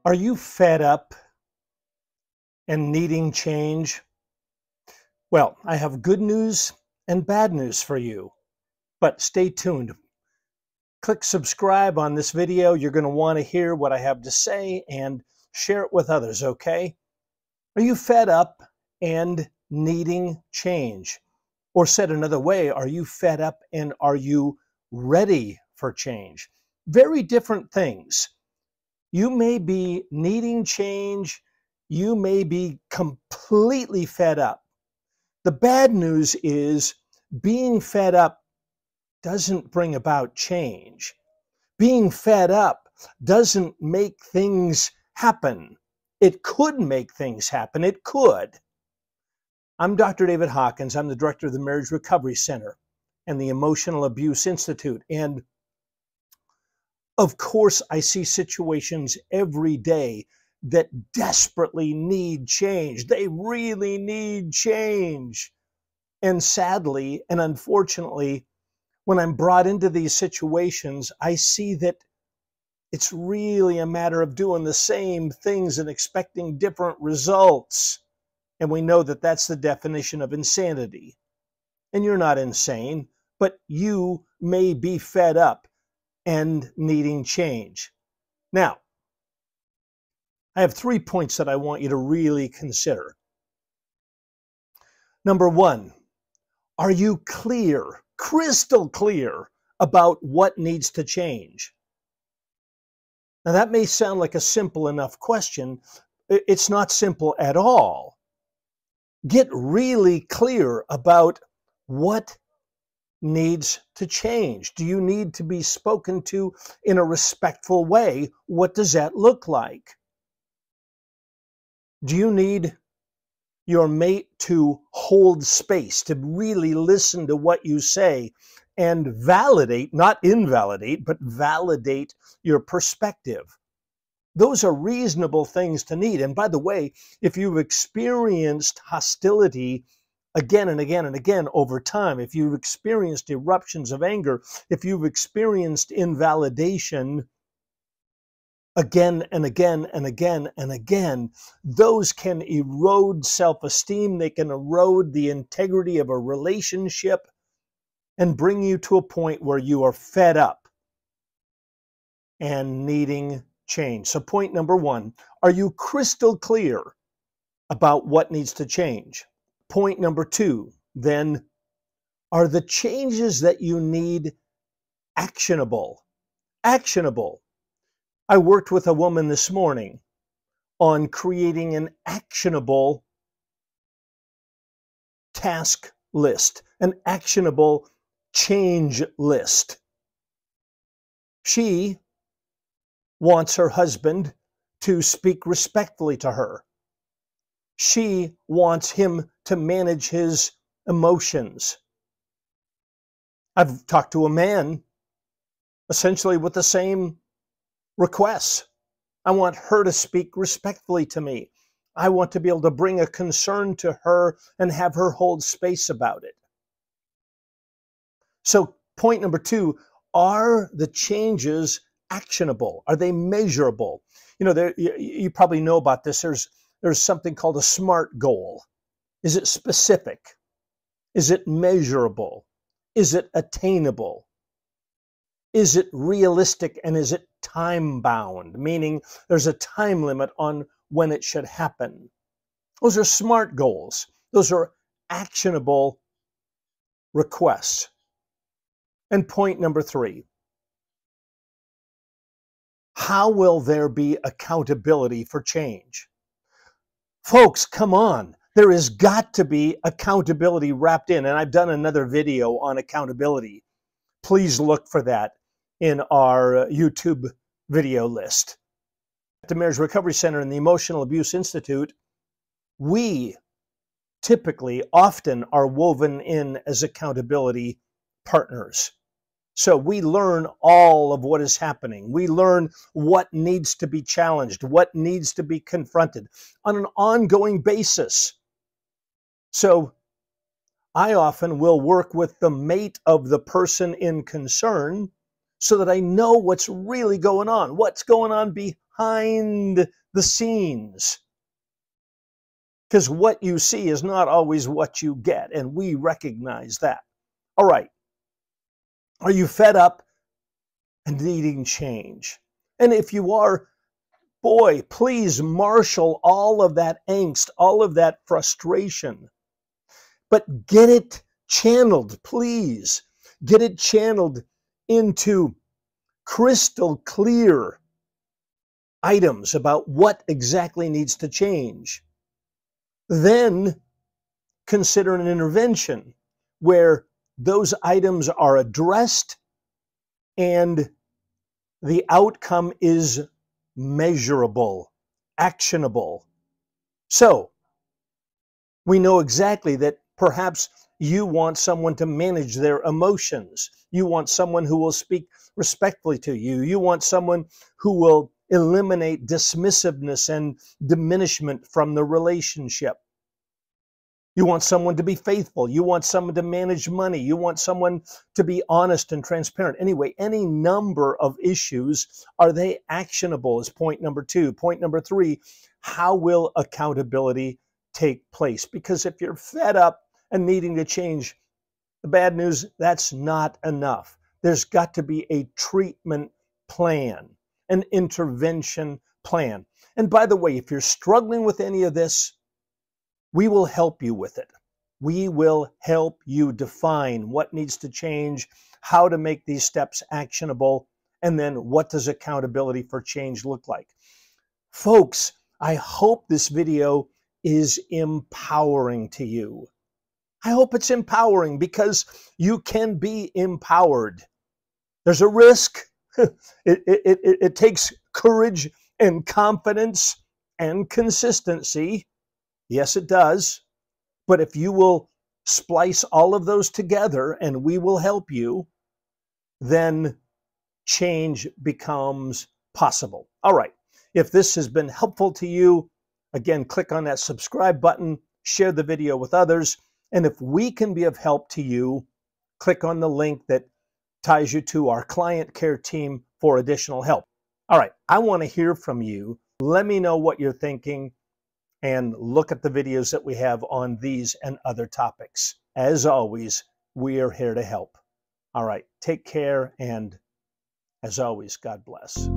Are you fed up and needing change? Well, I have good news and bad news for you, but stay tuned. Click subscribe on this video. You're going to want to hear what I have to say and share it with others, okay? Are you fed up and needing change? Or said another way, are you fed up and are you ready for change? Very different things. You may be needing change. You may be completely fed up. The bad news is being fed up doesn't bring about change. Being fed up doesn't make things happen. It could make things happen. It could. I'm Dr. David Hawkins. I'm the director of the Marriage Recovery Center and the Emotional Abuse Institute. And of course, I see situations every day that desperately need change. They really need change. And sadly and unfortunately, when I'm brought into these situations, I see that it's really a matter of doing the same things and expecting different results. And we know that that's the definition of insanity. And you're not insane, but you may be fed up and needing change. Now, I have 3 points that I want you to really consider. Number one, are you clear, crystal clear about what needs to change? Now, that may sound like a simple enough question. It's not simple at all. Get really clear about what needs to change. Do you need to be spoken to in a respectful way? What does that look like? Do you need your mate to hold space, to really listen to what you say and validate, not invalidate, but validate your perspective? Those are reasonable things to need. And by the way, if you've experienced hostility again and again and again over time, if you've experienced eruptions of anger, if you've experienced invalidation again and again and again and again, those can erode self-esteem. They can erode the integrity of a relationship and bring you to a point where you are fed up and needing change. So point number one, are you crystal clear about what needs to change? Point number two, then, are the changes that you need actionable? Actionable. I worked with a woman this morning on creating an actionable task list, an actionable change list. She wants her husband to speak respectfully to her. She wants him to manage his emotions. I've talked to a man essentially with the same requests. I want her to speak respectfully to me. I want to be able to bring a concern to her and have her hold space about it. So point number two, are the changes actionable? Are they measurable? You know, you probably know about this. There's something called a SMART goal. Is it specific? Is it measurable? Is it attainable? Is it realistic, and is it time-bound? Meaning there's a time limit on when it should happen. Those are SMART goals. Those are actionable requests. And point number three, how will there be accountability for change? Folks, come on. There has got to be accountability wrapped in. And I've done another video on accountability. Please look for that in our YouTube video list. At the Marriage Recovery Center and the Emotional Abuse Institute, we typically often are woven in as accountability partners. So we learn all of what is happening. We learn what needs to be challenged, what needs to be confronted on an ongoing basis. So I often will work with the mate of the person in concern so that I know what's really going on, what's going on behind the scenes. Because what you see is not always what you get, and we recognize that. All right. Are you fed up and needing change? And if you are, boy, please marshal all of that angst, all of that frustration. But get it channeled, please. Get it channeled into crystal clear items about what exactly needs to change. Then consider an intervention where those items are addressed and the outcome is measurable, actionable. So we know exactly that perhaps you want someone to manage their emotions. You want someone who will speak respectfully to you. You want someone who will eliminate dismissiveness and diminishment from the relationship. You want someone to be faithful. You want someone to manage money. You want someone to be honest and transparent. Anyway, any number of issues. Are they actionable is point number 2. Point number 3, how will accountability take place? Because if you're fed up and needing to change, the bad news, that's not enough. There's got to be a treatment plan, an intervention plan. And by the way, if you're struggling with any of this, we will help you with it. We will help you define what needs to change, how to make these steps actionable, and then what does accountability for change look like. Folks, I hope this video is empowering to you. I hope it's empowering because you can be empowered. There's a risk. It takes courage and confidence and consistency. Yes, it does. But if you will splice all of those together and we will help you, then change becomes possible. All right. If this has been helpful to you, again, click on that subscribe button, share the video with others. And if we can be of help to you, click on the link that ties you to our client care team for additional help. All right. I want to hear from you. Let me know what you're thinking and look at the videos that we have on these and other topics. As always, we are here to help. All right. Take care. And as always, God bless.